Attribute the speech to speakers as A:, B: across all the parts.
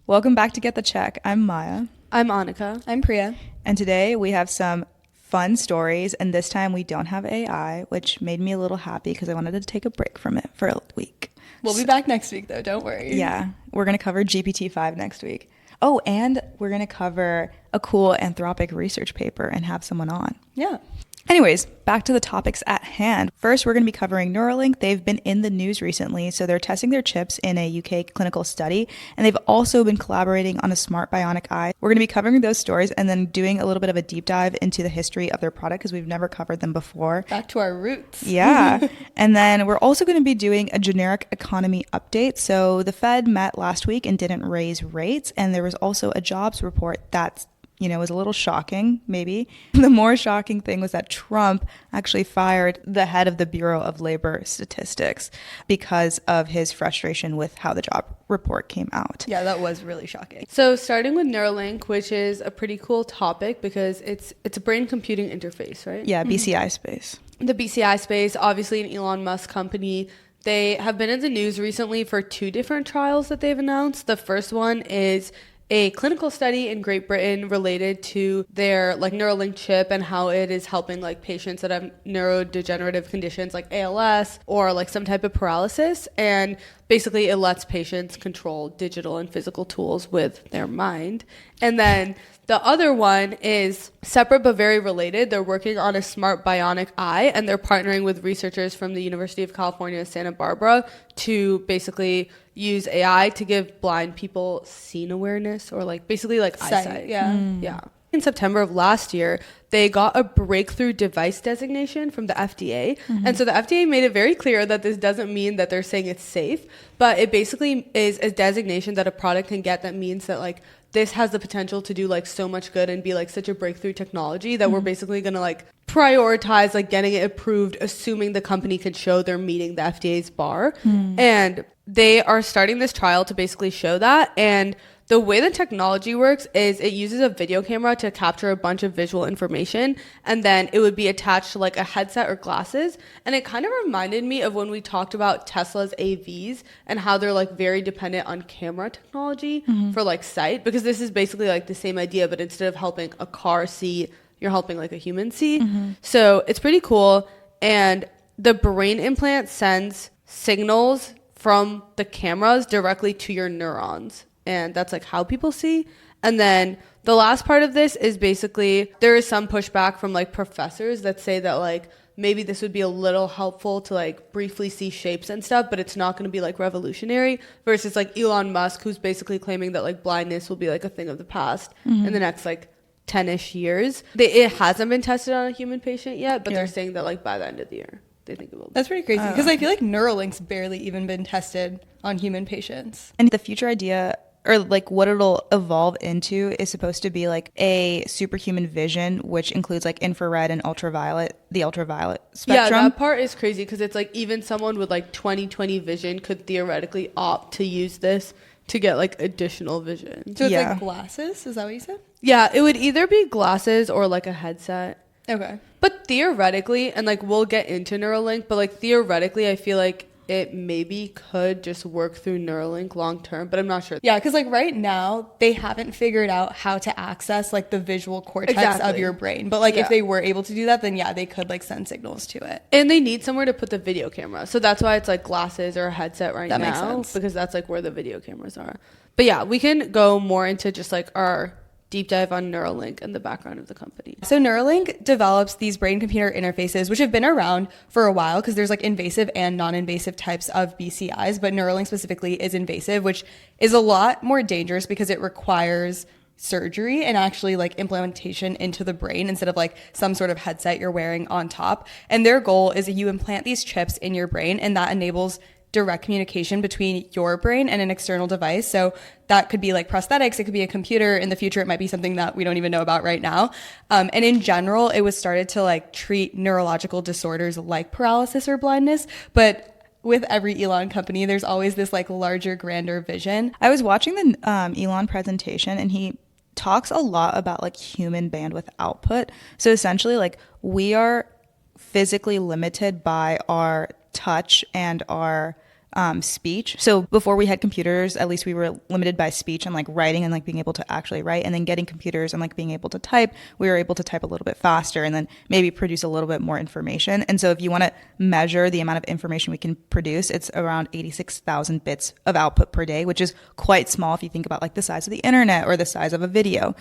A: Welcome back to Get the Check. I'm Maya.
B: I'm Annika.
C: I'm Priya.
A: And today we have some fun stories, and this time we don't have AI, which made me a little happy because I wanted to take a break from it for a week.
C: We'll be back next week, though. Don't worry.
A: Yeah, we're going to cover GPT-5 next week. Oh, and we're going to cover a cool Anthropic research paper and have someone on.
C: Yeah.
A: Anyways, back to the topics at hand. First, we're going to be covering Neuralink. They've been in the news recently, so they're testing their chips in a UK clinical study, and they've also been collaborating on a smart bionic eye. We're going to be covering those stories and then doing a little bit of a deep dive into the history of their product because we've never covered them before.
C: Back to our roots.
A: Yeah. And then we're also going to be doing a generic economy update. So the Fed met last week and didn't raise rates, and there was also a jobs report that's was a little shocking, maybe. The more shocking thing was that Trump actually fired the head of the Bureau of Labor Statistics because of his frustration with how the job report came out.
C: Yeah, that was really shocking.
B: So starting with Neuralink, which is a pretty cool topic because it's a brain computing interface, right?
A: Yeah, BCI space.
B: The BCI space, obviously an Elon Musk company. They have been in the news recently for 2 different trials that they've announced. The first one is a clinical study in Great Britain related to their Neuralink chip and how it is helping patients that have neurodegenerative conditions like ALS or some type of paralysis. And basically it lets patients control digital and physical tools with their mind. And then the other one is separate but very related. They're working on a smart bionic eye, and they're partnering with researchers from the University of California, Santa Barbara, to basically use AI to give blind people scene awareness or basically eyesight.
C: Yeah.
B: In September of last year, they got a breakthrough device designation from the FDA. Mm-hmm. And so the FDA made it very clear that this doesn't mean that they're saying it's safe, but it basically is a designation that a product can get that means that this has the potential to do so much good and be such a breakthrough technology that we're basically going to prioritize getting it approved, assuming the company can show they're meeting the FDA's bar. And they are starting this trial to basically show that. And the way the technology works is it uses a video camera to capture a bunch of visual information, and then it would be attached to a headset or glasses. And it kind of reminded me of when we talked about Tesla's AVs and how they're very dependent on camera technology for sight, because this is basically the same idea, but instead of helping a car see, you're helping a human see. So it's pretty cool. And the brain implant sends signals from the cameras directly to your neurons. And that's how people see. And then the last part of this is basically there is some pushback from professors that say that maybe this would be a little helpful to briefly see shapes and stuff, but it's not going to be revolutionary, versus Elon Musk, who's basically claiming that blindness will be a thing of the past in the next 10-ish years. It hasn't been tested on a human patient yet, but they're saying that by the end of the year they think it will be.
C: That's pretty crazy because I feel Neuralink's barely even been tested on human patients.
A: And the future idea, or what it'll evolve into, is supposed to be a superhuman vision, which includes infrared and the ultraviolet spectrum.
B: Yeah, that part is crazy because it's even someone with 20/20 vision could theoretically opt to use this to get additional vision.
C: So it's glasses? Is that what you said?
B: Yeah, it would either be glasses or a headset.
C: Okay.
B: But theoretically, and we'll get into Neuralink, but theoretically I feel it maybe could just work through Neuralink long term, but I'm not sure.
C: Yeah, because right now they haven't figured out how to access the visual cortex of your brain. But if they were able to do that, then they could send signals to it.
B: And they need somewhere to put the video camera. So that's why it's glasses or a headset right now.
C: That makes sense.
B: Because that's where the video cameras are. But yeah, we can go more into just our deep dive on Neuralink and the background of the company.
C: So Neuralink develops these brain-computer interfaces, which have been around for a while because there's invasive and non-invasive types of BCIs, but Neuralink specifically is invasive, which is a lot more dangerous because it requires surgery and actually implementation into the brain instead of some sort of headset you're wearing on top. And their goal is that you implant these chips in your brain, and that enables direct communication between your brain and an external device. So that could be prosthetics, it could be a computer. In the future, it might be something that we don't even know about right now. And in general, it was started to treat neurological disorders like paralysis or blindness. But with every Elon company, there's always this larger, grander vision.
A: I was watching the Elon presentation, and he talks a lot about human bandwidth output. So essentially we are physically limited by our touch and our speech. So before we had computers, at least we were limited by speech and like writing and like being able to actually write, and then getting computers and like being able to type, we were able to type a little bit faster and then maybe produce a little bit more information. And so if you want to measure the amount of information we can produce, it's around 86,000 bits of output per day, which is quite small if you think about like the size of the internet or the size of a video.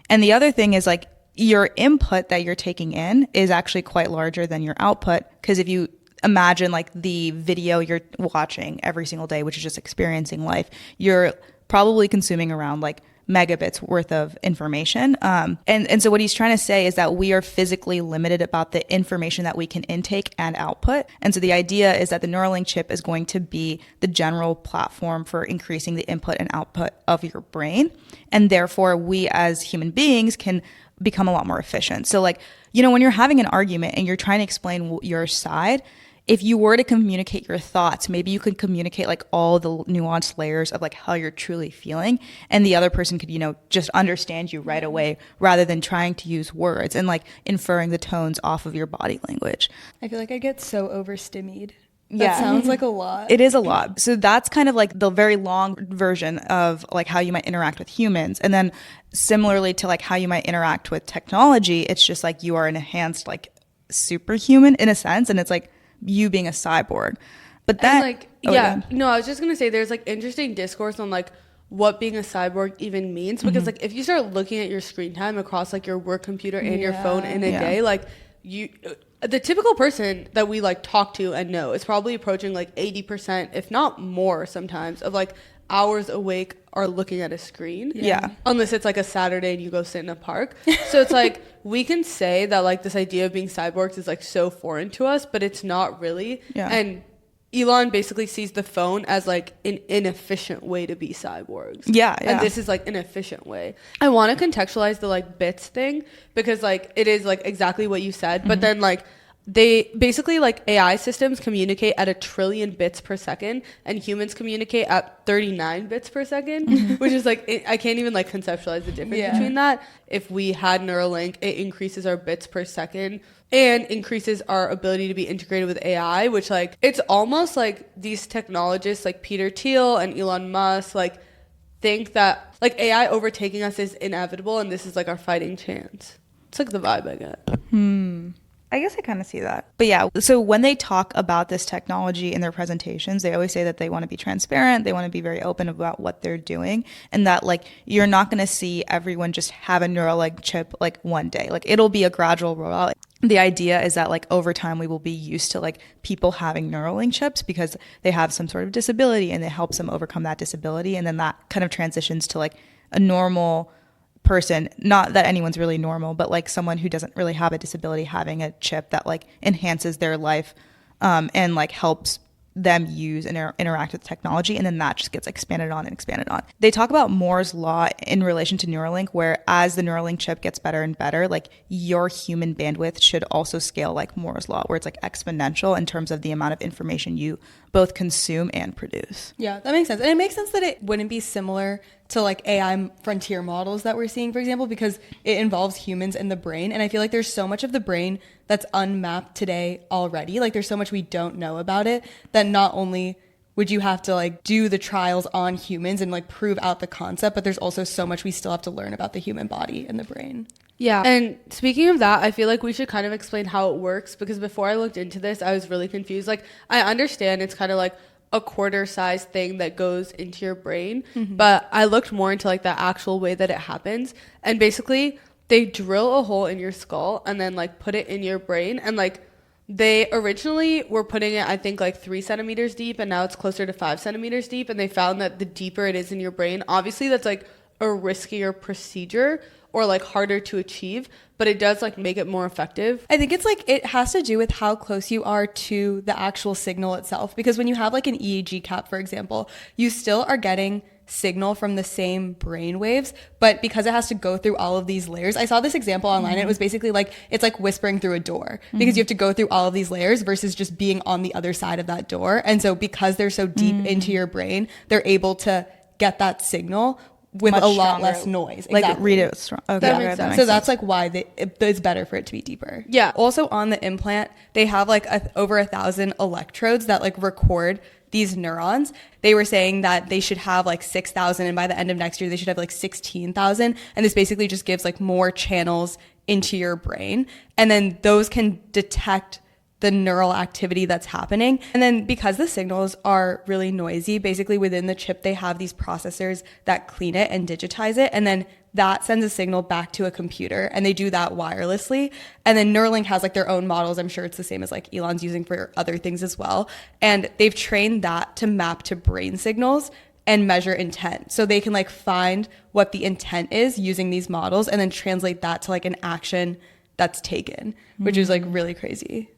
A: And the other thing is like your input that you're taking in is actually quite larger than your output, because if you imagine like the video you're watching every single day, which is just experiencing life, you're probably consuming around like megabits worth of information. And so what he's trying to say is that we are physically limited about the information that we can intake and output. And so the idea is that the Neuralink chip is going to be the general platform for increasing the input and output of your brain. And therefore, we as human beings can become a lot more efficient. So like, when you're having an argument and you're trying to explain your side, if you were to communicate your thoughts, maybe you could communicate like all the nuanced layers of like how you're truly feeling, and the other person could, just understand you right away rather than trying to use words and like inferring the tones off of your body language.
C: I feel like I get so overstimulated. That sounds like a lot.
A: It is a lot. So that's kind of like the very long version of like how you might interact with humans. And then similarly to like how you might interact with technology, it's just like you are an enhanced like superhuman in a sense, and it's like you being a cyborg. But then
B: I was just gonna say there's like interesting discourse on like what being a cyborg even means, because like if you start looking at your screen time across like your work computer and your phone in a day, like the typical person that we like talk to and know is probably approaching like 80%, if not more sometimes, of like hours awake are looking at a screen. Unless it's like a Saturday and you go sit in a park. So it's like we can say that like this idea of being cyborgs is like so foreign to us, but it's not really. And Elon basically sees the phone as like an inefficient way to be cyborgs. And this is like an efficient way. I want to contextualize the like bits thing, because like it is like exactly what you said, but then like they basically like AI systems communicate at 1 trillion bits per second, and humans communicate at 39 bits per second, which is like, I can't even like conceptualize the difference between that. If we had Neuralink, it increases our bits per second and increases our ability to be integrated with AI, which like, it's almost like these technologists like Peter Thiel and Elon Musk like think that like AI overtaking us is inevitable and this is like our fighting chance. It's like the vibe I get.
A: I guess I kind of see that. But yeah, so when they talk about this technology in their presentations, they always say that they want to be transparent. They want to be very open about what they're doing, and that like you're not going to see everyone just have a Neuralink chip like one day. Like it'll be a gradual rollout. The idea is that like over time we will be used to like people having Neuralink chips because they have some sort of disability and it helps them overcome that disability. And then that kind of transitions to like a normal person, not that anyone's really normal, but like someone who doesn't really have a disability having a chip that like enhances their life and like helps them use and interact with technology, and then that just gets expanded on and expanded on. They talk about Moore's law in relation to Neuralink, where as the Neuralink chip gets better and better, like your human bandwidth should also scale like Moore's law, where it's like exponential in terms of the amount of information you both consume and produce.
C: Yeah, that makes sense. And it makes sense that it wouldn't be similar to like AI frontier models that we're seeing, for example, because it involves humans and the brain. And I feel like there's so much of the brain that's unmapped today already. Like there's so much we don't know about it that not only would you have to like do the trials on humans and like prove out the concept, but there's also so much we still have to learn about the human body and the brain.
B: Yeah. And speaking of that, I feel like we should kind of explain how it works, because before I looked into this, I was really confused. Like I understand it's kind of like a quarter size thing that goes into your brain, but I looked more into like the actual way that it happens. And basically they drill a hole in your skull and then like put it in your brain, and like they originally were putting it, I think, like 3 centimeters deep, and now it's closer to 5 centimeters deep. And they found that the deeper it is in your brain, obviously that's like a riskier procedure or like harder to achieve, but it does like make it more effective.
C: I think it's like it has to do with how close you are to the actual signal itself, because when you have like an EEG cap, for example, you still are getting signal from the same brain waves, but because it has to go through all of these layers. I saw this example online. It was basically like it's like whispering through a door, because you have to go through all of these layers versus just being on the other side of that door. And so because they're so deep into your brain, they're able to get that signal with
A: much
C: a lot
A: stronger,
C: less noise.
A: Like
C: exactly.
A: read it strong. Okay,
C: That makes sense. So
A: sense.
C: that's like why it's better for it to be deeper.
B: Yeah.
C: Also on the implant, they have like over 1,000 electrodes that like record these neurons. They were saying that they should have like 6,000, and by the end of next year they should have like 16,000, and this basically just gives like more channels into your brain, and then those can detect the neural activity that's happening. And then because the signals are really noisy, basically within the chip they have these processors that clean it and digitize it, and then that sends a signal back to a computer, and they do that wirelessly. And then Neuralink has like their own models. I'm sure it's the same as like Elon's using for other things as well. And they've trained that to map to brain signals and measure intent. So they can like find what the intent is using these models and then translate that to like an action that's taken, which is like really crazy.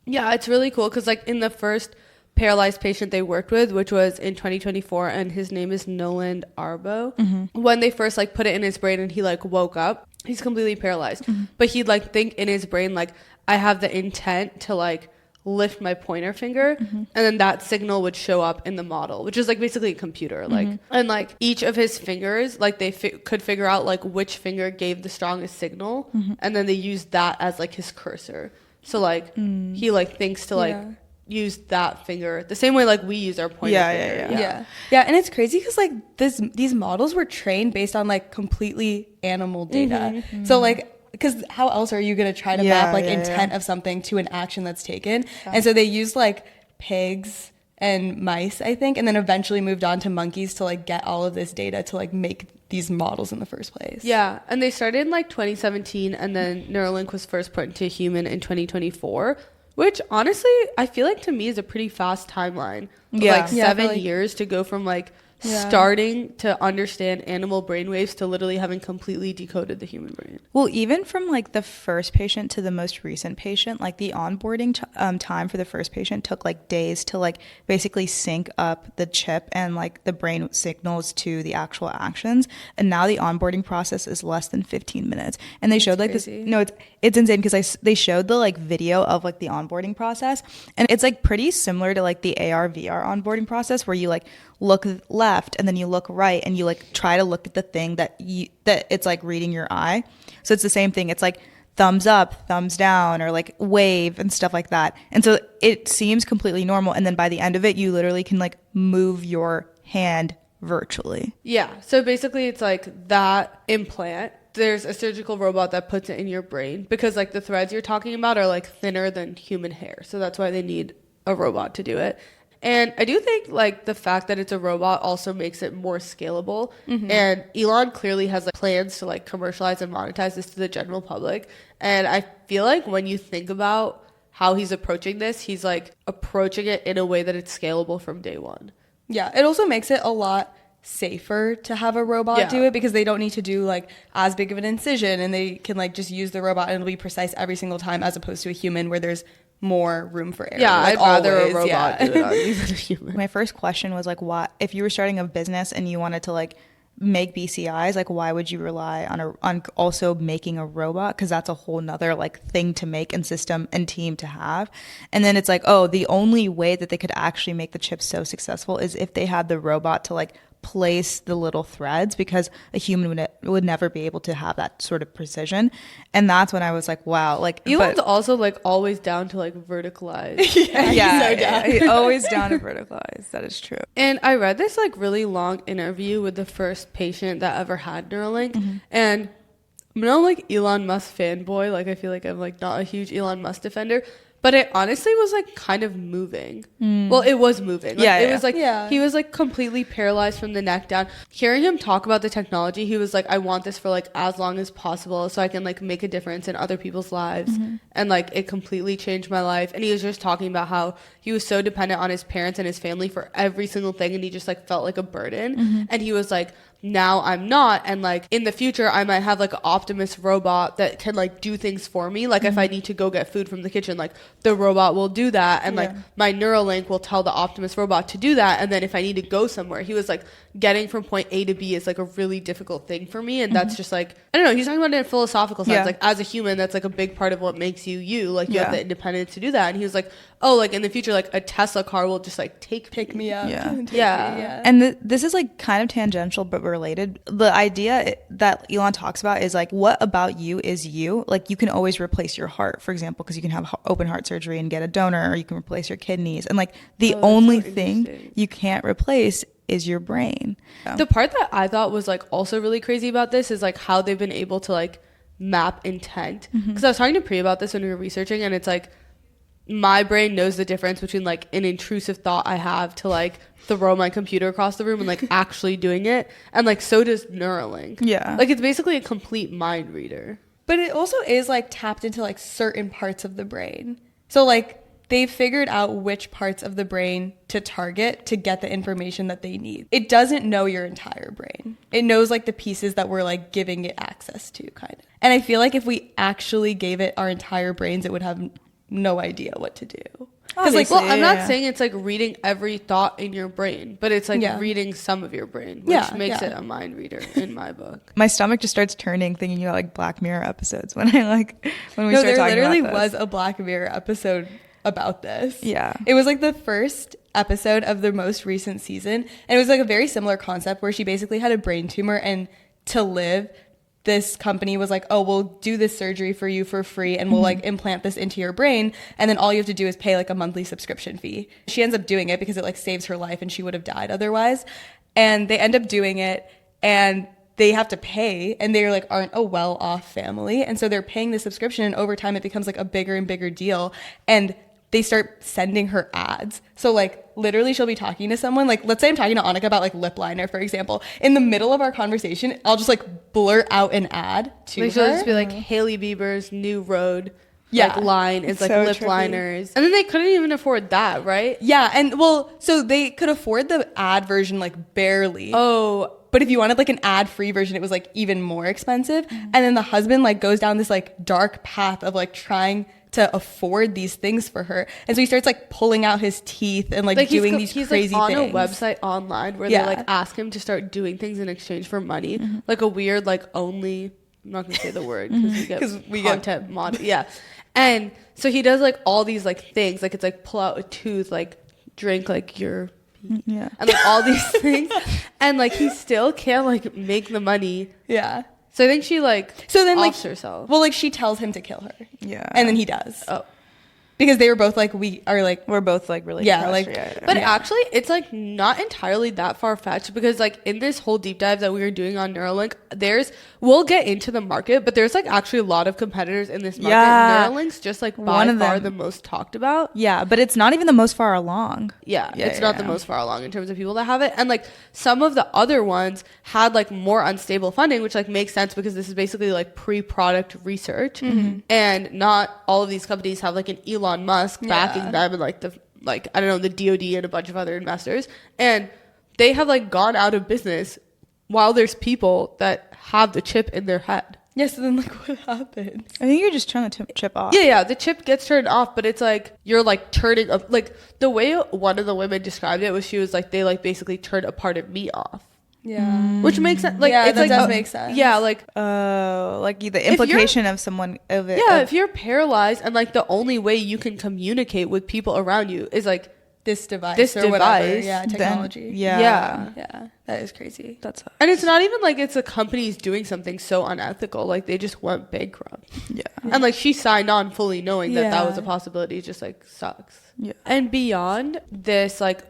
B: Yeah, it's really cool because like in the first paralyzed patient they worked with, which was in 2024, and his name is Noland Arbaugh. When they first like put it in his brain and he like woke up, he's completely paralyzed. But he'd like think in his brain like, I have the intent to like lift my pointer finger, and then that signal would show up in the model, which is like basically a computer. Like and like each of his fingers, like they could figure out like which finger gave the strongest signal, and then they used that as like his cursor. So like he like thinks to like use that finger the same way like we use our pointer finger.
C: Yeah, and it's crazy because like these models were trained based on like completely animal data. So like, because how else are you going to try to map like intent of something to an action that's taken? And so they used like pigs and mice, I think, and then eventually moved on to monkeys to like get all of this data to like make these models in the first place.
B: Yeah, and they started in like 2017, and then Neuralink was first put into human in 2024, which honestly I feel like to me is a pretty fast timeline. Like 7 years to go from like starting to understand animal brainwaves to literally having completely decoded the human brain.
A: Well, even from like the first patient to the most recent patient, like the onboarding time for the first patient took like days to like basically sync up the chip and like the brain signals to the actual actions. And now the onboarding process is less than 15 minutes. And they showed like
B: crazy.
A: It's insane because they showed the like video of like the onboarding process, and it's like pretty similar to like the AR VR onboarding process where you like look left and then you look right and you like try to look at the thing that it's like reading your eye. So it's the same thing. It's like thumbs up, thumbs down, or like wave and stuff like that. And so it seems completely normal. And then by the end of it, you literally can like move your hand virtually.
B: Yeah. So basically it's like that implant. There's a surgical robot that puts it in your brain because like the threads you're talking about are like thinner than human hair. So that's why they need a robot to do it. And I do think like the fact that it's a robot also makes it more scalable. And Elon clearly has like plans to like commercialize and monetize this to the general public. And I feel like when you think about how he's approaching this, he's like approaching it in a way that it's scalable from day one.
C: Yeah, it also makes it a lot safer to have a robot do it because they don't need to do like as big of an incision, and they can like just use the robot and it'll be precise every single time, as opposed to a human where there's more room for error.
B: Yeah,
C: like,
B: I'd rather a robot do it on me than a human.
A: My first question was like, why, if you were starting a business and you wanted to like make BCIs, like why would you rely on also making a robot? Because that's a whole nother like thing to make and system and team to have. And then it's like, oh, the only way that they could actually make the chip so successful is if they had the robot to like place the little threads, because a human would never be able to have that sort of precision. And that's when I was like, wow, like
B: Elon's also like always down to like verticalize.
A: Always down to verticalize. That is true.
B: And I read this like really long interview with the first patient that ever had Neuralink, and I'm not like Elon Musk fanboy, like I feel like I'm like not a huge Elon Musk defender, but it honestly was like kind of moving. Well, it was moving. Like, it was like he was like completely paralyzed from the neck down. Hearing him talk about the technology, he was like, I want this for like as long as possible so I can like make a difference in other people's lives. And like it completely changed my life. And he was just talking about how he was so dependent on his parents and his family for every single thing, and he just like felt like a burden. And he was like, now I'm not, and like in the future I might have like an Optimus robot that can like do things for me, like if I need to go get food from the kitchen, like the robot will do that, and like my Neuralink will tell the Optimus robot to do that. And then if I need to go somewhere, he was like, getting from point A to B is like a really difficult thing for me. And that's just like, I don't know, he's talking about it in a philosophical sense. Like as a human, that's like a big part of what makes you you. Like you have the independence to do that. And he was like, oh, like in the future, like a Tesla car will just like pick me up.
A: Yeah. And this is like kind of tangential but related. The idea that Elon talks about is like, what about you is you? Like you can always replace your heart, for example, because you can have open heart surgery and get a donor, or you can replace your kidneys. And like the only thing you can't replace is your brain.
B: The part that I thought was like also really crazy about this is like how they've been able to like map intent. Because I was talking to Pri about this when we were researching, and it's like my brain knows the difference between like an intrusive thought I have to like throw my computer across the room and like actually doing it, and like so does Neuralink. Like it's basically a complete mind reader.
C: But it also is like tapped into like certain parts of the brain. So like they've figured out which parts of the brain to target to get the information that they need. It doesn't know your entire brain. It knows like the pieces that we're like giving it access to, kind of. And I feel like if we actually gave it our entire brains, it would have no idea what to do.
B: Because like, well, I'm not saying it's like reading every thought in your brain, but it's like reading some of your brain, which makes it a mind reader in my book.
A: My stomach just starts turning thinking about like Black Mirror episodes when we start talking about this.
C: There literally was a Black Mirror episode about this. It was like the first episode of the most recent season, and it was like a very similar concept where she basically had a brain tumor, and to live, this company was like, oh, we'll do this surgery for you for free, and we'll like implant this into your brain, and then all you have to do is pay like a monthly subscription fee. She ends up doing it because it like saves her life and she would have died otherwise. And they end up doing it, and they have to pay, and they like aren't a well-off family, and so they're paying the subscription, and over time it becomes like a bigger and bigger deal, and they start sending her ads. So like literally she'll be talking to someone, like let's say I'm talking to Annika about like lip liner, for example. In the middle of our conversation, I'll just like blurt out an ad to her.
B: She'll just be like, Hailey Bieber's new road like line is like
A: so
B: lip
A: trippy.
B: Liners. And then they couldn't even afford that, right?
C: Yeah, and well, so they could afford the ad version like barely.
B: Oh,
C: but if you wanted like an ad-free version, it was like even more expensive. And then the husband like goes down this like dark path of like trying to afford these things for her, and so he starts like pulling out his teeth and like doing these crazy
B: like, on
C: things
B: a website online where they like ask him to start doing things in exchange for money, like a weird like only, I'm not gonna say the word because we get content mod. And so he does like all these like things, like it's like pull out a tooth, like drink like your and like all these things, and like he still can't like make the money. So I think she like offs herself.
C: Well, like she tells him to kill her. And then he does.
B: Oh.
C: Because they were both like,
A: we're both like really crushed.
B: But actually it's like not entirely that far-fetched, because like in this whole deep dive that we were doing on Neuralink, we'll get into the market, but there's like actually a lot of competitors in this market. Neuralink's just like by far the most talked about.
A: But it's not even the most far along.
B: It's not the most far along in terms of people that have it. And like some of the other ones had like more unstable funding, which like makes sense because this is basically like pre-product research, and not all of these companies have like an Elon Musk backing them, and like I don't know, the DoD and a bunch of other investors, and they have like gone out of business while there's people that have the chip in their head.
C: So then like what happens?
A: I think you're just turning the chip off.
B: The chip gets turned off, but it's like you're like turning up, like the way one of the women described it was she was like, they like basically turned a part of me off. Which makes sense. Like it's
C: that
B: like
C: does make sense.
B: Like
A: like the implication of someone of it.
B: If you're paralyzed and like the only way you can communicate with people around you is like
C: this device or whatever. Technology.
A: Then,
C: that is crazy.
B: And it's not even like it's a company's doing something so unethical, like they just went bankrupt. And like she signed on fully knowing that was a possibility. It just like sucks. And beyond this like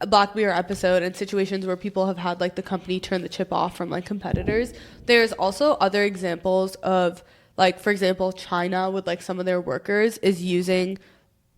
B: Black Mirror episode and situations where people have had like the company turn the chip off from like competitors, there's also other examples of like, for example, China with like some of their workers is using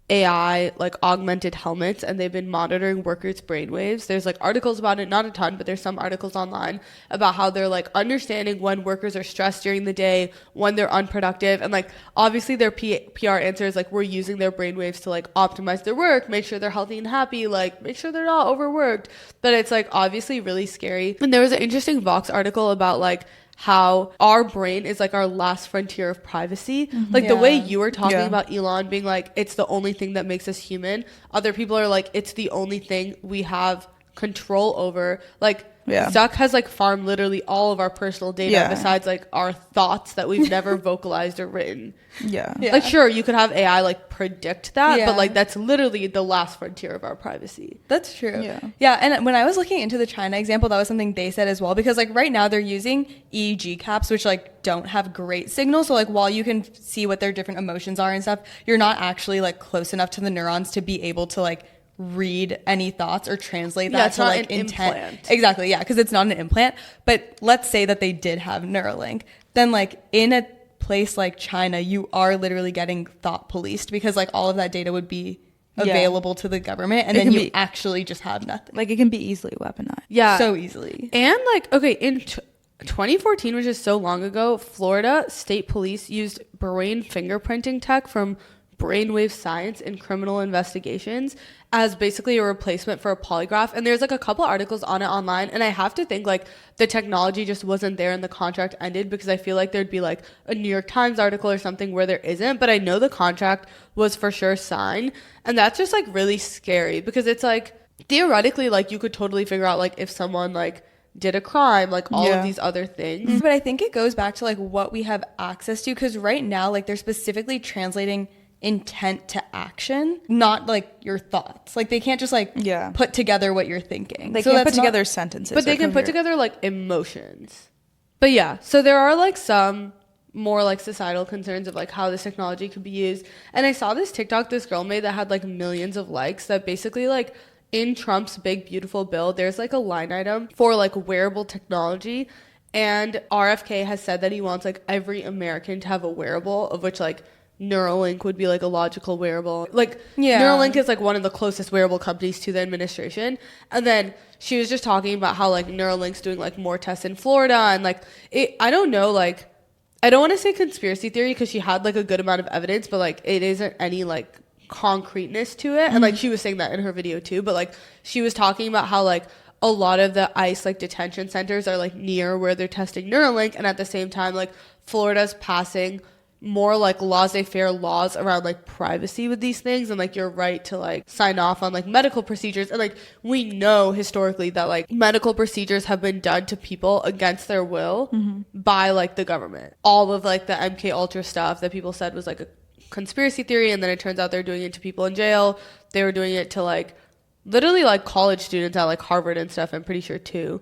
B: AI like augmented helmets, and they've been monitoring workers' brainwaves. There's like articles about it, not a ton, but there's some articles online about how they're like understanding when workers are stressed during the day, when they're unproductive, and like obviously their PR answer is like we're using their brainwaves to like optimize their work, make sure they're healthy and happy, like make sure they're not overworked. But it's like obviously really scary. And there was an interesting Vox article about like how our brain is like our last frontier of privacy. Like the way you were talking about Elon being like, it's the only thing that makes us human. Other people are like, it's the only thing we have control over. Like,
A: Yeah.
B: Zuck has like farmed literally all of our personal data
A: Yeah.
B: besides like our thoughts that we've never vocalized or written.
A: Yeah.
C: Yeah.
B: Like, sure, you could have AI like predict that,
C: Yeah.
B: but like that's literally the last frontier of our privacy.
C: That's true.
A: Yeah.
C: Yeah. And when I was looking into the China example, that was something they said as well, because like right now they're using EEG caps, which like don't have great signal. So like while you can see what their different emotions are and stuff, you're not actually like close enough to the neurons to be able to like read any thoughts or translate that
B: it's
C: to
B: not
C: like
B: an
C: intent.
B: implant.
C: Exactly. Yeah. Because it's not an implant. But let's say that they did have Neuralink, then like in a place like China, you are literally getting thought policed, because like all of that data would be available to the government, and
A: It
C: then
A: can
C: you
A: be-
C: actually just have nothing.
A: Like, it can be easily weaponized.
B: Yeah.
C: So easily.
B: And like, okay, in 2014, which is so long ago, Florida State Police used brain fingerprinting tech from brainwave science in criminal investigations as basically a replacement for a polygraph. And there's like a couple articles on it online, and I have to think like the technology just wasn't there and the contract ended, because I feel like there'd be like a New York Times article or something where there isn't, but I know the contract was for sure signed. And that's just like really scary, because it's like theoretically like you could totally figure out like if someone like did a crime, like all
A: Yeah.
B: of these other things.
C: But I think it goes back to like what we have access to, because right now like they're specifically translating intent to action, not like your thoughts. Like they can't just like
A: Yeah.
C: put together what you're thinking.
A: They
C: So
A: can't
C: that's
A: put
C: not-
A: together sentences.
B: But they
A: or
B: can put
A: coherent.
B: together like emotions. But yeah, so there are like some more like societal concerns of like how this technology could be used. And I saw this TikTok this girl made that had like millions of likes, that basically like in Trump's big beautiful bill, there's like a line item for like wearable technology. And RFK has said that he wants like every American to have a wearable, of which like Neuralink would be like a logical wearable. Like
C: Yeah.
B: Neuralink is like one of the closest wearable companies to the administration. And then she was just talking about how like Neuralink's doing like more tests in Florida, and like I don't know, like I don't want to say conspiracy theory because she had like a good amount of evidence, but like it isn't any like concreteness to it. And like she was saying that in her video too, but like she was talking about how like a lot of the ICE like detention centers are like near where they're testing Neuralink, and at the same time like Florida's passing more like laissez-faire laws around like privacy with these things, and like your right to like sign off on like medical procedures. And like we know historically that like medical procedures have been done to people against their will by like the government. All of like the MK Ultra stuff that people said was like a conspiracy theory, and then it turns out they're doing it to people in jail. They were doing it to like literally like college students at like Harvard and stuff, I'm pretty sure too.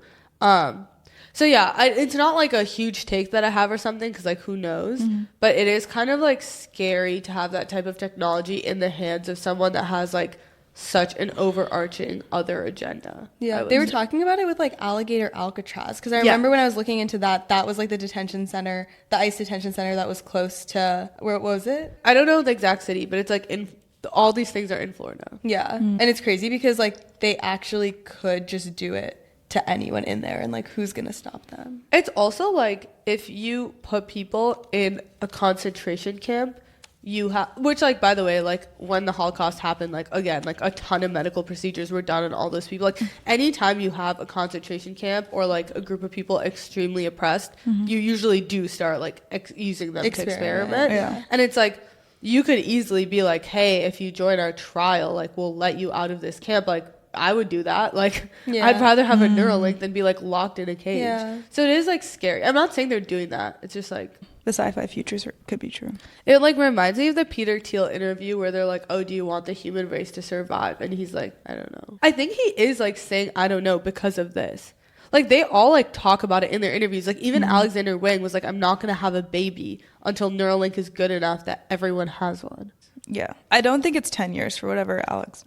B: So yeah, it's not like a huge take that I have or something, because like who knows, but it is kind of like scary to have that type of technology in the hands of someone that has like such an overarching other agenda.
C: Yeah,
B: I would
C: they were
B: say.
C: talking about it with like Alligator Alcatraz, because I remember when I was looking into that was like the detention center, the ICE detention center that was close to, where was it?
B: I don't know the exact city, but it's like in all these things are in Florida.
C: Yeah, and it's crazy because like they actually could just do it to anyone in there, and like who's gonna stop them?
B: It's also like if you put people in a concentration camp, you have, which like by the way, like when the Holocaust happened, like again, like a ton of medical procedures were done on all those people. Like anytime you have a concentration camp or like a group of people extremely oppressed, you usually do start like using them to experiment.
A: Yeah.
B: And it's like you could easily be like, hey, if you join our trial, like we'll let you out of this camp. Like I would do that. Like
C: Yeah.
B: I'd rather have a Neuralink than be like locked in a cage.
C: Yeah.
B: So it is like scary. I'm not saying they're doing that. It's just like
A: The sci-fi futures could be true.
B: it like reminds me of the Peter Thiel interview where they're like, "Oh, do you want the human race to survive?" And he's like, "I don't know." I think he is like saying, "I don't know" because of this. Like they all like talk about it in their interviews. Like even Alexander Wang was like, "I'm not gonna have a baby until Neuralink is good enough that everyone has one."
A: Yeah. I don't think it's 10 years for whatever Alex...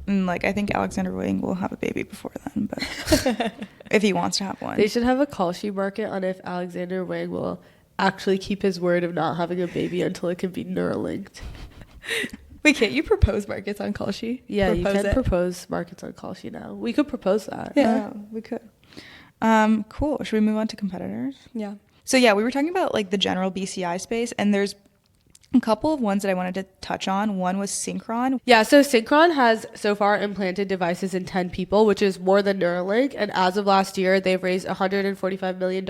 A: And like, I think Alexander Wang will have a baby before then, but if he wants to have one.
B: They should have a call sheet market on if Alexander Wang will actually keep his word of not having a baby until it can be Neuralinked.
C: Wait, can't you propose markets on Kalshi?
B: Yeah, you
C: Propose
B: can
C: it.
B: propose markets on Kalshi now. We could propose that.
C: Yeah.
A: Oh, we could. Cool. Should we move on to competitors?
C: Yeah.
A: So yeah, we were talking about like the general BCI space, and there's a couple of ones that I wanted to touch on. One was Synchron.
B: Yeah, so Synchron has so far implanted devices in 10 people, which is more than Neuralink. And as of last year, they've raised $145 million.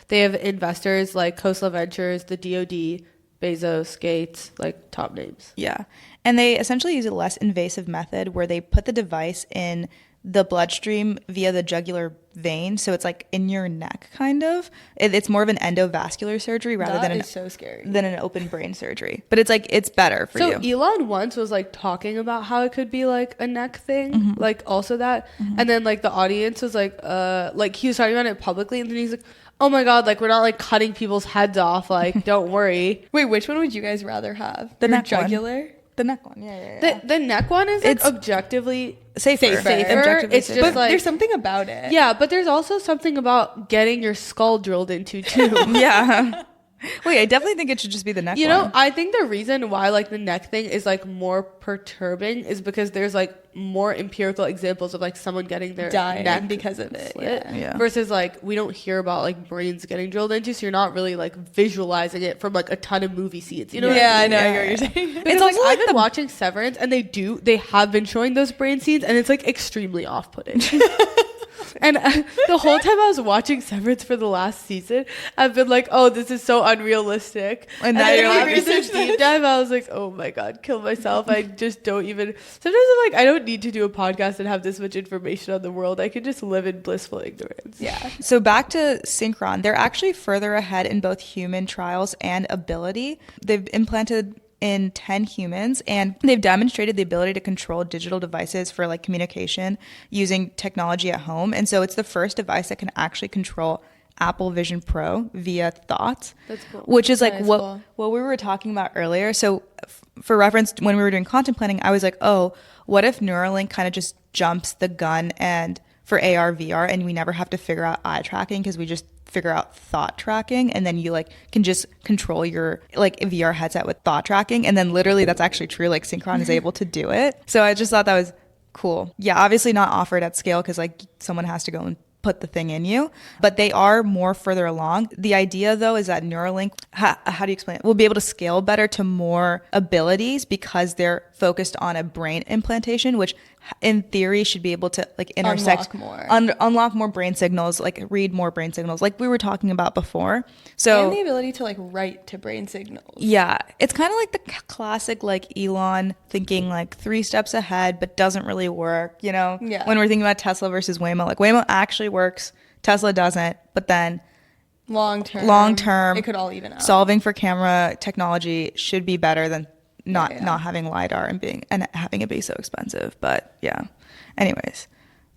B: They have investors like Khosla Ventures, the DoD, Bezos, Gates, like top names.
A: Yeah. And they essentially use a less invasive method where they put the device in the bloodstream via the jugular vein. So it's like in your neck, kind of. It's more of an endovascular surgery rather
C: so scary.
A: than an open brain surgery. But it's like, it's better for you.
B: So Elon once was like talking about how it could be like a neck thing, like also that. And then like the audience was like he was talking about it publicly, and then he's like, oh my God, like we're not like cutting people's heads off. Like, don't worry.
C: Wait, which one would you guys rather have?
A: The neck
C: jugular?
A: One. The neck one, yeah.
B: The neck one is like,
A: It's
B: objectively
A: safer.
B: Objectively
A: It's
B: safer.
C: But
B: like,
C: there's something about it.
B: yeah, but there's also something about getting your skull drilled into too.
A: Yeah. Wait, I definitely think it should just be the neck
B: You
A: one.
B: know, I think the reason why like the neck thing is like more perturbing is because there's like more empirical examples of like someone getting their
C: dying
B: neck
C: because of it.
B: slit,
A: Yeah.
B: versus like we don't hear about like brains getting drilled into, so you're not really like visualizing it from like a ton of movie scenes. You know?
C: Yeah, I know
A: Yeah.
C: what you're saying.
B: Because like I've been watching Severance, and they have been showing those brain scenes, and it's like extremely off-putting. And the whole time I was watching Severance for the last season, I've been like, oh, this is so unrealistic.
A: And now
B: then
A: you're like,
B: after this deep dive, I was like, oh my God, kill myself. I just don't even. Sometimes I'm like, I don't need to do a podcast and have this much information on the world. I can just live in blissful ignorance.
C: Yeah.
A: So back to Synchron, they're actually further ahead in both human trials and ability. They've implanted in 10 humans, and they've demonstrated the ability to control digital devices for like communication using technology at home. And so it's the first device that can actually control Apple Vision Pro via thoughts.
B: That's cool.
A: Which is like
C: That is
A: what
C: cool.
A: what we were talking about earlier. So for reference, when we were doing content planning, I was like, oh, what if Neuralink kind of just jumps the gun and for AR VR, and we never have to figure out eye tracking because we just figure out thought tracking, and then you like can just control your like VR headset with thought tracking, and then literally that's actually true. Like Synchron is able to do it. So I just thought that was cool. Yeah, obviously not offered at scale because like someone has to go and put the thing in you, but they are more further along. The idea though is that Neuralink, how do you explain it? Will be able to scale better to more abilities because they're focused on a brain implantation, which in theory should be able to like intersect unlock more brain signals, like read more brain signals, like we were talking about before. So
C: And the ability to like write to brain signals.
A: yeah, it's kind of like the classic like Elon thinking like 3 steps ahead, but doesn't really work. You know,
C: Yeah.
A: when we're thinking about Tesla versus Waymo, like Waymo actually works, Tesla doesn't, but then
C: Long term, it could all even out.
A: solving for camera technology should be better than not
C: Yeah.
A: not having LiDAR and having it be so expensive. But yeah, anyways,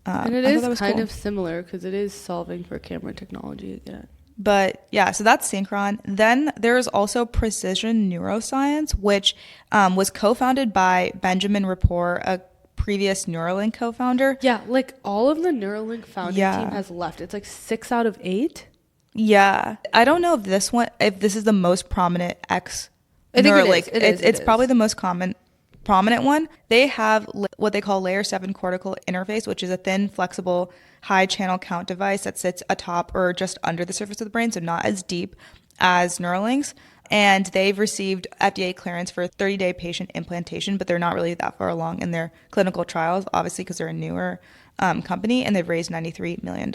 B: And it
A: I thought
B: is
A: that was
B: kind
A: cool.
B: of similar because it is solving for camera technology again.
A: But yeah, so that's Synchron. Then there's also Precision Neuroscience, which was co-founded by Benjamin Rapport, a previous Neuralink co-founder.
B: Yeah, like all of the Neuralink founding
A: Yeah.
B: team has left. It's like 6 out of 8.
A: Yeah, I don't know if this is the most prominent ex
B: I think it
A: Neuralink.
B: is. It
A: It's
B: is.
A: probably the most prominent one. They have what they call layer 7 cortical interface, which is a thin, flexible, high channel count device that sits atop or just under the surface of the brain, so not as deep as Neuralinks. And they've received FDA clearance for 30-day patient implantation, but they're not really that far along in their clinical trials, obviously because they're a newer company, and they've raised $93 million.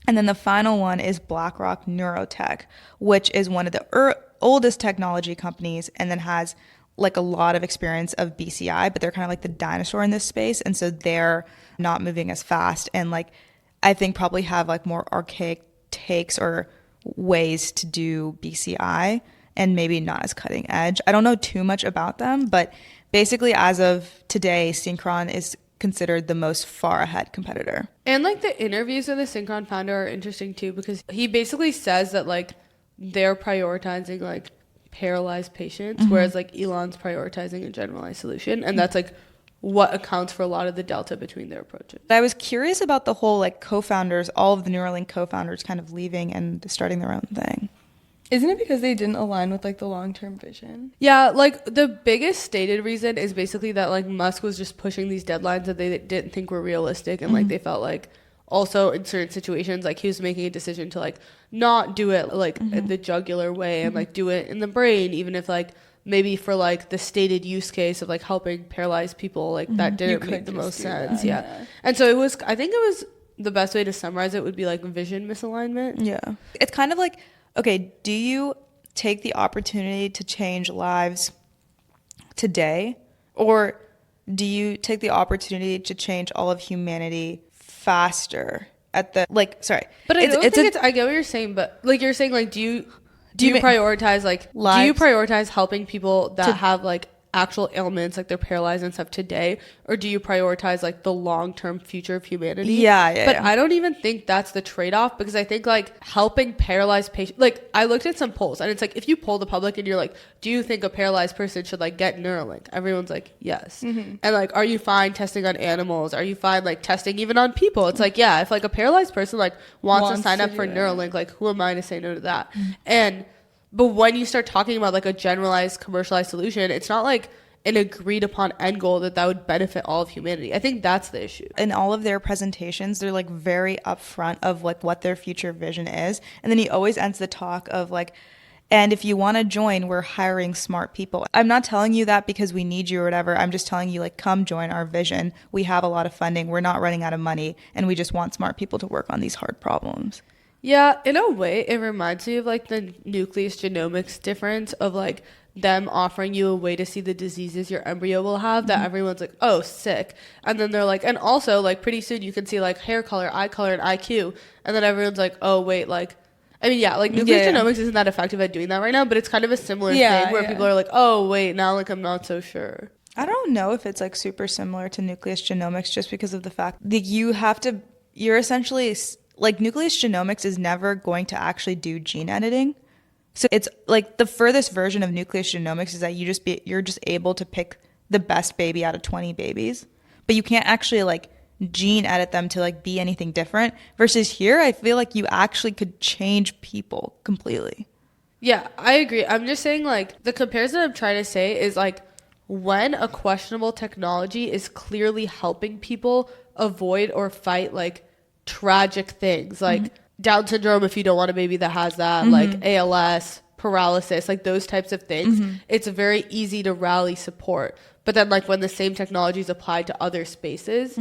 A: And then the final one is BlackRock Neurotech, which is one of the oldest technology companies and then has like a lot of experience of BCI, but they're kind of like the dinosaur in this space. And so they're not moving as fast. And like, I think probably have like more archaic takes or ways to do BCI and maybe not as cutting edge. I don't know too much about them, but basically as of today, Synchron is considered the most far ahead competitor.
B: And like the interviews of the Synchron founder are interesting too, because he basically says that like they're prioritizing like paralyzed patients, whereas like Elon's prioritizing a generalized solution, and that's like what accounts for a lot of the delta between their approaches.
A: I was curious about the whole like co-founders, all of the Neuralink co-founders kind of leaving and starting their own thing.
C: Isn't it because they didn't align with like the long-term vision?
B: Yeah, like the biggest stated reason is basically that like Musk was just pushing these deadlines that they didn't think were realistic, and like they felt like also in certain situations like he was making a decision to like not do it like the jugular way and like do it in the brain, even if like maybe for like the stated use case of like helping paralyzed people, like that didn't make the most sense.
C: that,
B: Yeah. And so it was, I think it was the best way to summarize it would be like vision misalignment.
A: Yeah. It's kind of like, okay, do you take the opportunity to change lives today, or do you take the opportunity to change all of humanity faster at the sorry,
B: but I get what you're saying, but like you're saying, like do you prioritize
A: lives?
B: Do you prioritize helping people that have like actual ailments, like they're paralyzed and stuff today, or do you prioritize like the long-term future of humanity? I don't even think that's the trade-off, because I think like helping paralyzed patients, like I looked at some polls and it's like if you poll the public and you're like, do you think a paralyzed person should like get Neuralink, everyone's like yes. And like, are you fine testing on animals, are you fine like testing even on people? It's like, yeah, if like a paralyzed person like wants to sign up for Neuralink, like who am I to say no to that? But when you start talking about like a generalized commercialized solution, it's not like an agreed upon end goal that would benefit all of humanity. I think that's the issue.
A: In all of their presentations, they're like very upfront of like what their future vision is. And then he always ends the talk of like, and if you want to join, we're hiring smart people. I'm not telling you that because we need you or whatever. I'm just telling you like, come join our vision. We have a lot of funding. We're not running out of money. And we just want smart people to work on these hard problems.
B: Yeah, in a way, it reminds me of like the nucleus genomics difference of like them offering you a way to see the diseases your embryo will have that everyone's like, oh, sick. And then they're like, and also like pretty soon you can see like hair color, eye color, and IQ. And then everyone's like, oh, wait, like, I mean, yeah, like nucleus genomics isn't that effective at doing that right now, but it's kind of a similar thing where people are like, oh, wait, now like I'm not so sure.
A: I don't know if it's like super similar to nucleus genomics just because of the fact that you're essentially... like nucleus genomics is never going to actually do gene editing. So it's like the furthest version of nucleus genomics is that you're just able to pick the best baby out of 20 babies, but you can't actually like gene edit them to like be anything different. Versus here, I feel like you actually could change people completely.
B: Yeah, I agree. I'm just saying like the comparison I'm trying to say is like when a questionable technology is clearly helping people avoid or fight like tragic things like Down syndrome, if you don't want a baby that has that, like ALS, paralysis, like those types of things, it's very easy to rally support. But then like when the same technology is applied to other spaces,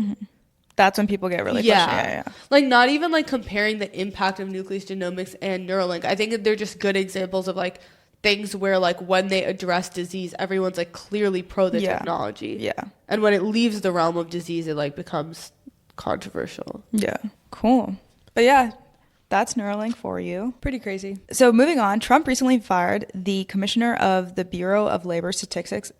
A: that's when people get really
B: yeah. Like not even like comparing the impact of nucleus genomics and Neuralink. I think that they're just good examples of like things where like when they address disease, everyone's like clearly pro the technology.
A: Yeah.
B: And when it leaves the realm of disease, it like becomes controversial.
A: Yeah. Cool. But yeah, that's Neuralink for you.
C: Pretty crazy.
A: So moving on, Trump recently fired the commissioner of the Bureau of Labor Statistics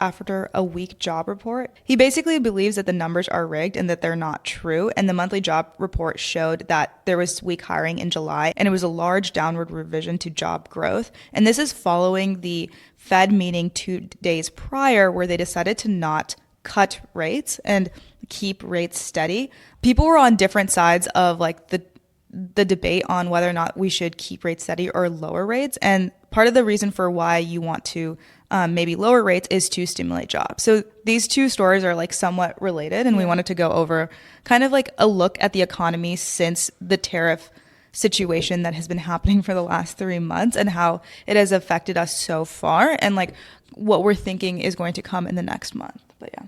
A: after a weak job report. He basically believes that the numbers are rigged and that they're not true. And the monthly job report showed that there was weak hiring in July, and it was a large downward revision to job growth. And this is following the Fed meeting 2 days prior, where they decided to not cut rates and keep rates steady. People were on different sides of like the debate on whether or not we should keep rates steady or lower rates. And part of the reason for why you want to maybe lower rates is to stimulate jobs. So these two stories are like somewhat related, and we wanted to go over kind of like a look at the economy since the tariff situation that has been happening for the last 3 months and how it has affected us so far, and like what we're thinking is going to come in the next month. But yeah.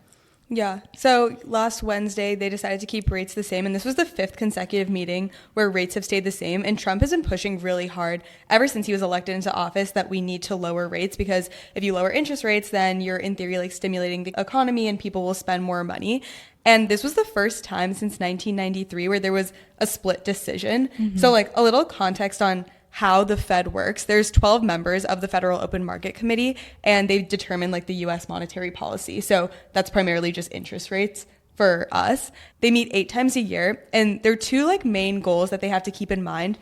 C: Yeah. So last Wednesday, they decided to keep rates the same. And this was the 5th consecutive meeting where rates have stayed the same. And Trump has been pushing really hard ever since he was elected into office that we need to lower rates, because if you lower interest rates, then you're in theory like stimulating the economy and people will spend more money. And this was the first time since 1993 where there was a split decision. So like a little context on how the Fed works. There's 12 members of the Federal Open Market Committee, and they determine like the U.S. monetary policy. So that's primarily just interest rates for us. They meet 8 times a year, and their 2 like main goals that they have to keep in mind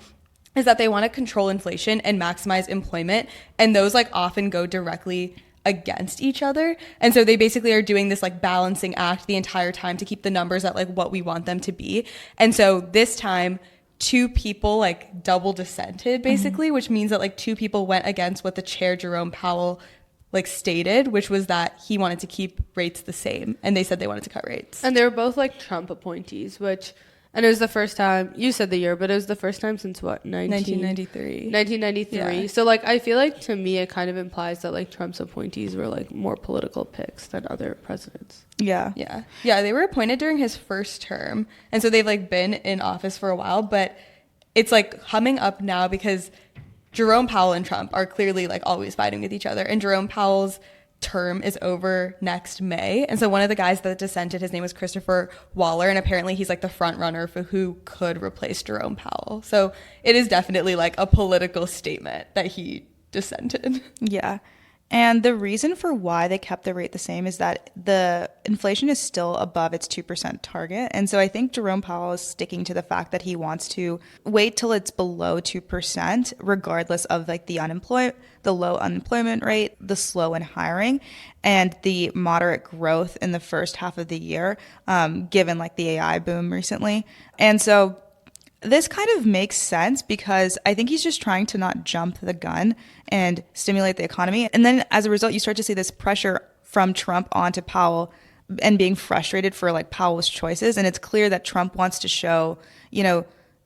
C: is that they want to control inflation and maximize employment, and those like often go directly against each other. And so they basically are doing this like balancing act the entire time to keep the numbers at like what we want them to be. And so this time 2 people like double dissented basically, which means that like 2 people went against what the chair Jerome Powell like stated, which was that he wanted to keep rates the same, and they said they wanted to cut rates.
B: And they were both like Trump appointees, and it was the first time, you said the year, but it was the first time since what,
C: 1993.
B: 1993. Yeah. So like I feel like to me it kind of implies that like Trump's appointees were like more political picks than other presidents.
C: Yeah, they were appointed during his first term, and so they've like been in office for a while, but it's like humming up now because Jerome Powell and Trump are clearly like always fighting with each other, and Jerome Powell's term is over next May. And so one of the guys that dissented, his name was Christopher Waller, and apparently he's like the front runner for who could replace Jerome Powell. So it is definitely like a political statement that he dissented.
A: Yeah. And the reason for why they kept the rate the same is that the inflation is still above its 2% target. And so I think Jerome Powell is sticking to the fact that he wants to wait till it's below 2%, regardless of like the low unemployment rate, the slow in hiring, and the moderate growth in the first half of the year, given like the AI boom recently. And so this kind of makes sense because I think he's just trying to not jump the gun and stimulate the economy. And then as a result, you start to see this pressure from Trump onto Powell and being frustrated for like Powell's choices. And it's clear that Trump wants to show,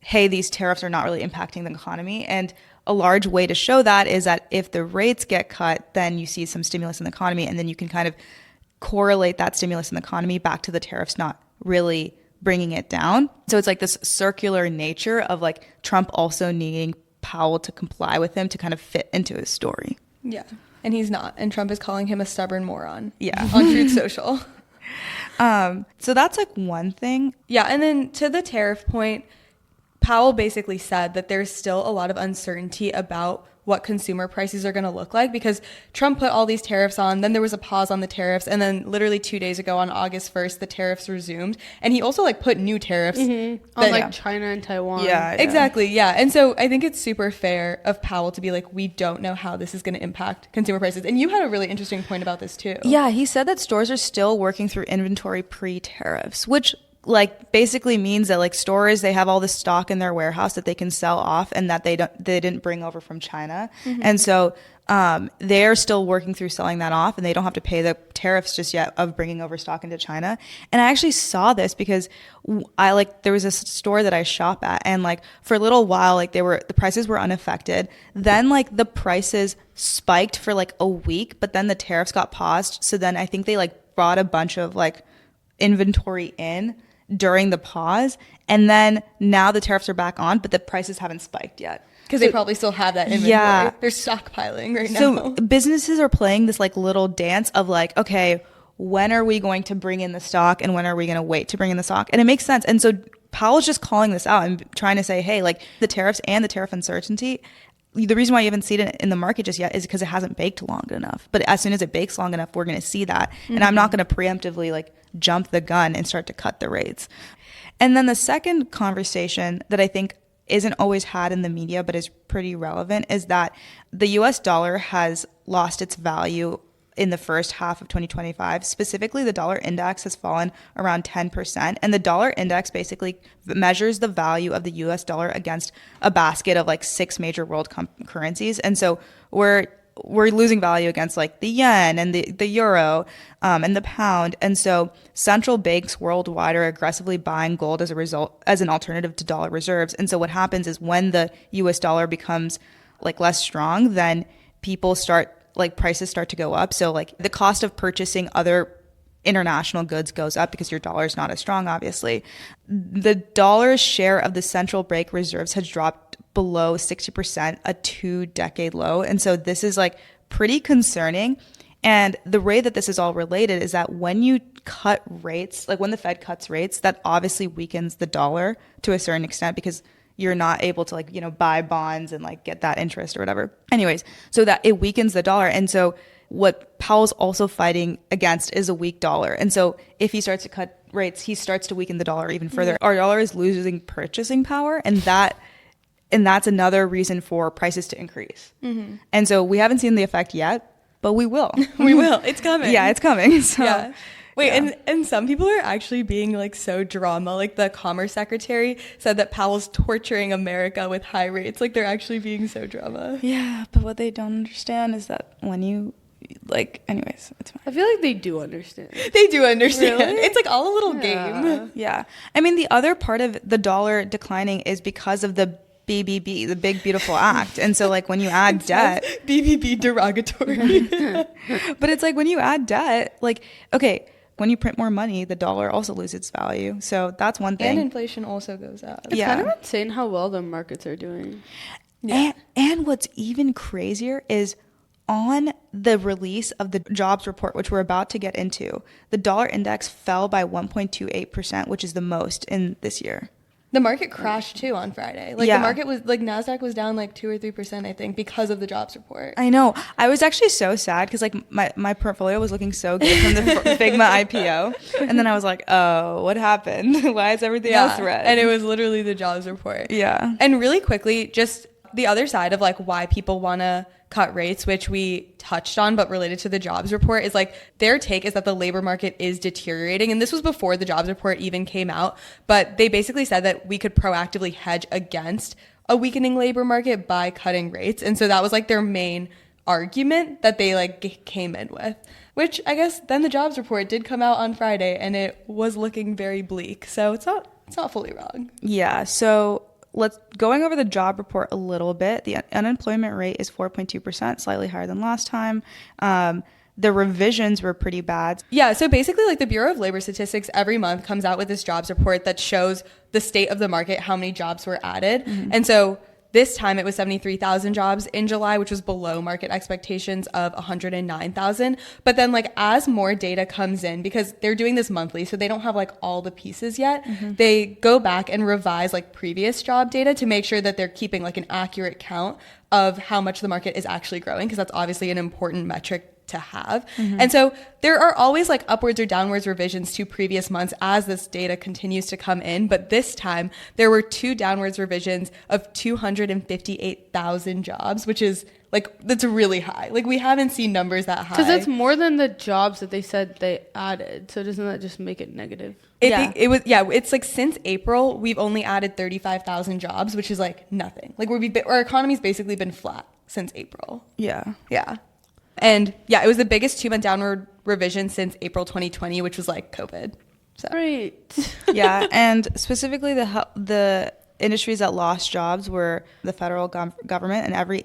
A: hey, these tariffs are not really impacting the economy. And a large way to show that is that if the rates get cut, then you see some stimulus in the economy. And then you can kind of correlate that stimulus in the economy back to the tariffs not really bringing it down. So it's like this circular nature of like Trump also needing Powell to comply with him to kind of fit into his story.
C: Yeah. And he's not. And Trump is calling him a stubborn moron.
A: Yeah.
C: On Truth Social.
A: So that's like one thing.
C: Yeah. And then to the tariff point, Powell basically said that there's still a lot of uncertainty about what consumer prices are going to look like because Trump put all these tariffs on, then there was a pause on the tariffs, and then literally 2 days ago on August 1st, the tariffs resumed. And he also like put new tariffs
B: on like China and Taiwan.
A: Yeah.
C: Exactly. Yeah. And so I think it's super fair of Powell to be like, we don't know how this is going to impact consumer prices. And you had a really interesting point about this too.
A: Yeah. He said that stores are still working through inventory pre-tariffs, which like basically means that like stores, they have all this stock in their warehouse that they can sell off and that they didn't bring over from China. Mm-hmm. And so they're still working through selling that off and they don't have to pay the tariffs just yet of bringing over stock into China. And I actually saw this because there was a store that I shop at and like for a little while, like the prices were unaffected. Then like the prices spiked for like a week, but then the tariffs got paused. So then I think they like brought a bunch of like inventory in during the pause, and then now the tariffs are back on, but the prices haven't spiked yet.
C: Because they probably still have that inventory. Yeah. They're stockpiling right now.
A: So businesses are playing this like little dance of like, okay, when are we going to bring in the stock and when are we going to wait to bring in the stock? And it makes sense. And so Powell's just calling this out and trying to say, hey, like the tariffs and the tariff uncertainty, the reason why you haven't seen it in the market just yet is because it hasn't baked long enough. But as soon as it bakes long enough, we're going to see that. Mm-hmm. And I'm not going to preemptively like jump the gun and start to cut the rates. And then the second conversation that I think isn't always had in the media but is pretty relevant is that the US dollar has lost its value in the first half of 2025. Specifically, the dollar index has fallen around 10%. And the dollar index basically measures the value of the US dollar against a basket of like 6 major world currencies. And so we're losing value against like the yen and the euro and the pound. And so central banks worldwide are aggressively buying gold as an alternative to dollar reserves. And so what happens is when the US dollar becomes like less strong, then prices start to go up. So like the cost of purchasing other international goods goes up because your dollar is not as strong, obviously. The dollar's share of the central bank reserves has dropped below 60%, a 2-decade low. And so this is like pretty concerning. And the way that this is all related is that when you cut rates, like when the Fed cuts rates, that obviously weakens the dollar to a certain extent because you're not able to buy bonds and like get that interest or whatever. Anyways, so that it weakens the dollar. And so what Powell's also fighting against is a weak dollar. And so if he starts to cut rates, he starts to weaken the dollar even further. Mm-hmm. Our dollar is losing purchasing power, and that's another reason for prices to increase. Mm-hmm. And so we haven't seen the effect yet, but we will.
C: We will. It's coming.
A: Yeah, it's coming. So.
C: Yeah. Wait, yeah. and some people are actually being like so drama. Like the Commerce Secretary said that Powell's torturing America with high rates. Like they're actually being so drama.
A: Yeah, but what they don't understand is that when you anyways, it's fine.
B: I feel like they do understand.
C: They do understand.
B: Really?
C: It's like all a little game.
A: Yeah. I mean, the other part of the dollar declining is because of the BBB, the Big Beautiful Act. And so like when you add debt,
C: BBB derogatory.
A: But it's like when you add debt, like, okay, when you print more money, the dollar also loses its value. So that's one thing.
C: And inflation also goes up.
B: It's kind of insane how well the markets are doing.
A: Yeah. And what's even crazier is on the release of the jobs report, which we're about to get into, the dollar index fell by 1.28%, which is the most in this year.
C: The market crashed too on Friday. Like the market was like NASDAQ was down like 2 or 3%, I think, because of the jobs report.
A: I know. I was actually so sad because like my portfolio was looking so good from the Figma IPO. And then I was like, oh, what happened? Why is everything else red?
C: And it was literally the jobs report.
A: Yeah.
C: And really quickly, just the other side of like why people want to cut rates, which we touched on, but related to the jobs report, is like their take is that the labor market is deteriorating. And this was before the jobs report even came out. But they basically said that we could proactively hedge against a weakening labor market by cutting rates. And so that was like their main argument that they like came in with, which I guess then the jobs report did come out on Friday and it was looking very bleak. So it's not fully wrong.
A: Yeah. So going over the job report a little bit. The unemployment rate is 4.2%, slightly higher than last time. The revisions were pretty bad.
C: Yeah, so basically like the Bureau of Labor Statistics every month comes out with this jobs report that shows the state of the market, how many jobs were added. Mm-hmm. And so this time it was 73,000 jobs in July, which was below market expectations of 109,000. But then like as more data comes in, because they're doing this monthly, so they don't have like all the pieces yet, they go back and revise like previous job data to make sure that they're keeping like an accurate count of how much the market is actually growing, because that's obviously an important metric to have. And so there are always like upwards or downwards revisions to previous months as this data continues to come in. But this time there were 2 downwards revisions of 258,000 jobs, which is like, that's really high. Like we haven't seen numbers that high.
B: Because it's more than the jobs that they said they added. So doesn't that just make it negative?
C: It's like since April, we've only added 35,000 jobs, which is like nothing. Like our economy's basically been flat since April.
A: Yeah.
C: Yeah. And yeah, it was the biggest 2-month downward revision since April 2020, which was like COVID. So.
B: Right.
A: Yeah, and specifically the industries that lost jobs were the federal government, and every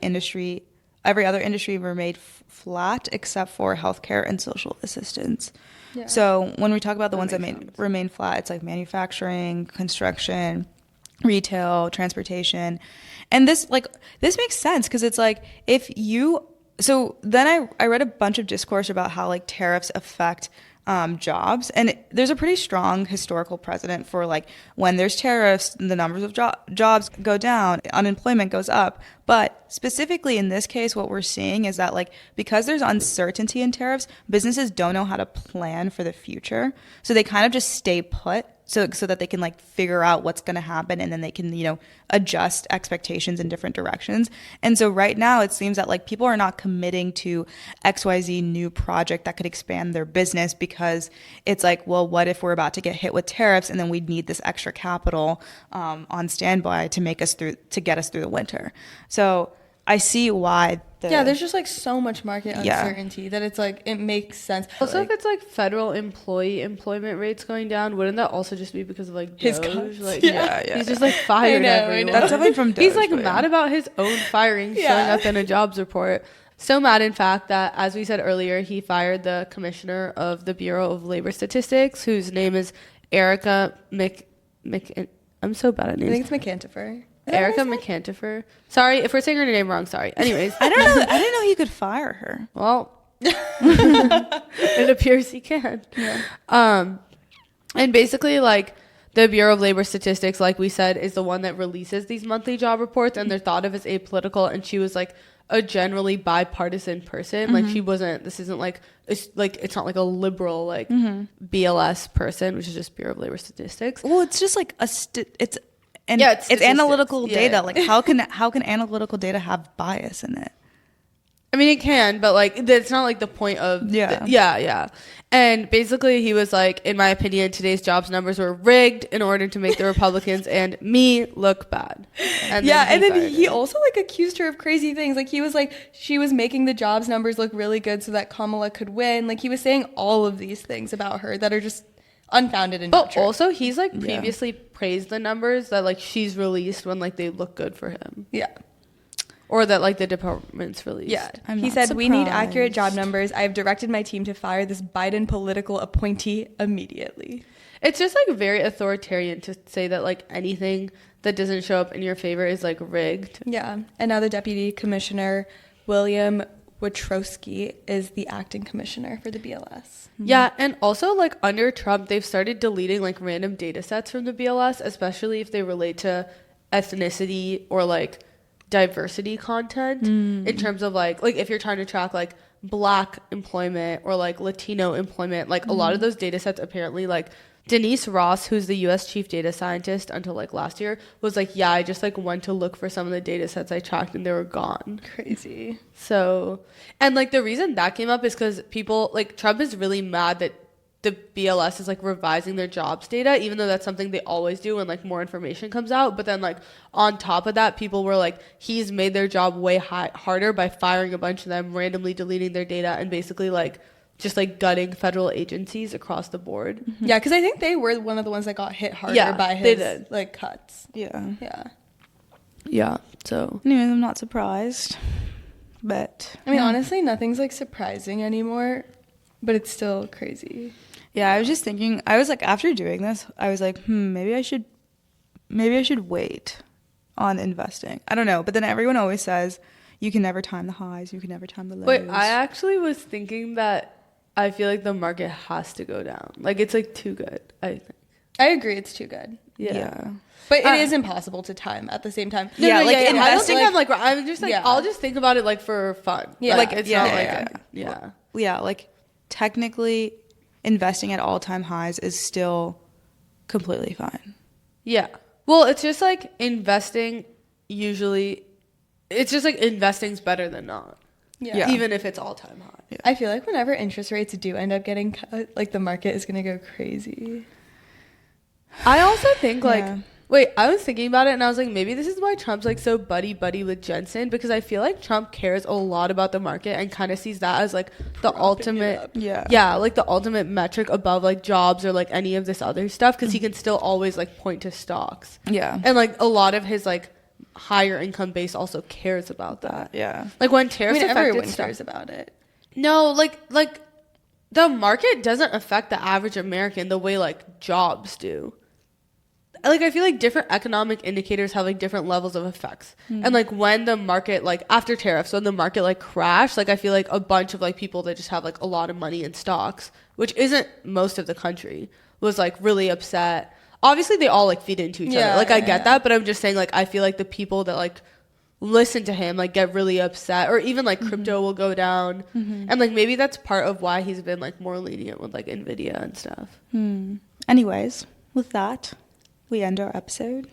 A: other industry remained flat except for healthcare and social assistance. Yeah. So when we talk about the ones that remain flat, it's like manufacturing, construction, retail, transportation, and this makes sense because it's like So then I read a bunch of discourse about how like tariffs affect jobs, and there's a pretty strong historical precedent for like when there's tariffs, the numbers of jobs go down, unemployment goes up. But specifically in this case, what we're seeing is that like because there's uncertainty in tariffs, businesses don't know how to plan for the future, so they kind of just stay put. So that they can like figure out what's going to happen, and then they can, adjust expectations in different directions. And so right now it seems that like people are not committing to XYZ new project that could expand their business because it's like, well, what if we're about to get hit with tariffs and then we need this extra capital on standby to get us through the winter. So I see why.
C: There's just like so much market uncertainty that it's like it makes sense.
B: Also, if it's like federal employee employment rates going down, wouldn't that also just be because of like
C: his
B: Doge?
C: Like,
B: he's just like fired everyone.
A: That's something from Doge.
B: He's like mad about his own firing showing up in a jobs report. So mad, in fact, that as we said earlier, he fired the commissioner of the Bureau of Labor Statistics, whose name is Erica I'm so bad at names.
C: I think it's McAntifer.
B: Erica McAntifer. Sorry if we're saying her name wrong. Sorry. Anyways,
A: I didn't know he could fire her.
B: Well, it appears he can. Yeah. And basically, like the Bureau of Labor Statistics, like we said, is the one that releases these monthly job reports, and they're thought of as apolitical. And she was like a generally bipartisan person. Mm-hmm. Like she wasn't. This isn't like it's not like a liberal like BLS person, which is just Bureau of Labor Statistics.
A: Well, it's just like it's analytical data. Like how can analytical data have bias in it?
B: I mean, it can, but like that's not like the point of yeah. And basically, he was like, in my opinion, today's jobs numbers were rigged in order to make the Republicans and me look bad.
C: And then he also like accused her of crazy things. Like he was like, she was making the jobs numbers look really good so that Kamala could win. Like he was saying all of these things about her that are just unfounded and
B: but also he's like previously praised the numbers that like she's released when like they look good for him.
C: Yeah.
B: Or that like the department's released.
C: Yeah. He said, surprised. We need accurate job numbers. I have directed my team to fire this Biden political appointee immediately.
B: It's just like very authoritarian to say that like anything that doesn't show up in your favor is like rigged.
C: Yeah. And now the deputy commissioner, William Wachowski is the acting commissioner for the BLS.
B: Yeah, and also like under Trump, they've started deleting like random data sets from the BLS, especially if they relate to ethnicity or like diversity content in terms of like if you're trying to track like Black employment or like Latino employment, like a lot of those data sets apparently like Denise Ross, who's the US chief data scientist until like last year, was like, yeah, I just like went to look for some of the data sets I tracked and they were gone.
C: Crazy.
B: So, and like the reason that came up is because people like Trump is really mad that the BLS is like revising their jobs data, even though that's something they always do when like more information comes out. But then like on top of that, people were like, he's made their job way harder by firing a bunch of them, randomly deleting their data, and basically like just like gutting federal agencies across the board.
C: Mm-hmm. Yeah, because I think they were one of the ones that got hit harder by his
B: they did.
C: like cuts.
A: Yeah.
B: Yeah. So
A: Anyways, I'm not surprised. But
C: I mean, honestly, nothing's like surprising anymore, but it's still crazy.
A: yeah, I was just thinking, I was like, after doing this, I was like, maybe I should wait on investing. I don't know. But then everyone always says you can never time the highs, you can never time the lows.
B: wait, I actually was thinking that I feel like the market has to go down. Like it's like too good, I think.
C: I agree, it's too good.
A: Yeah.
C: But it is impossible to time at the same time.
A: Yeah, like
B: I don't
A: invest,
B: think
A: like-
B: I'm like I'm just like I'll just think about it like for fun.
C: Yeah.
B: Like it's
A: Yeah,
B: not
A: yeah,
B: like
A: yeah. Yeah, like technically investing at all-time highs is still completely fine.
B: Yeah. Well, it's just like investing usually it's just like investing's better than not.
C: Yeah.
B: Even if it's all-time high.
A: Yeah.
C: I feel like whenever interest rates do end up getting cut, like the market is going to go crazy.
B: I also think like
A: Yeah.
B: wait, I was thinking about it and I was like maybe this is why Trump's like so buddy with Jensen, because I feel like Trump cares a lot about the market and kind of sees that as like the ultimate
A: Yeah.
B: like the ultimate metric above like jobs or like any of this other stuff, because he can still always like point to stocks.
A: Yeah.
B: And like a lot of his like higher income base also cares about that.
A: Yeah.
B: Like when
C: I
B: tariffs
C: mean,
B: affected
C: everyone
B: stuff.
C: cares about it.
B: No, like the market doesn't affect the average American the way like jobs do. Like I feel like different economic indicators have like different levels of effects. And like when the market like after tariffs, when the market like crashed, like I feel like a bunch of like people that just have like a lot of money in stocks, which isn't most of the country, was like really upset. Obviously they all like feed into each other. Like I get that, but I'm just saying like I feel like the people that like listen to him like get really upset, or even like crypto will go down. And like maybe that's part of why he's been like more lenient with like Nvidia and stuff.
A: Anyways, with that, we end our episode.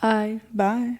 B: Bye.
A: Bye.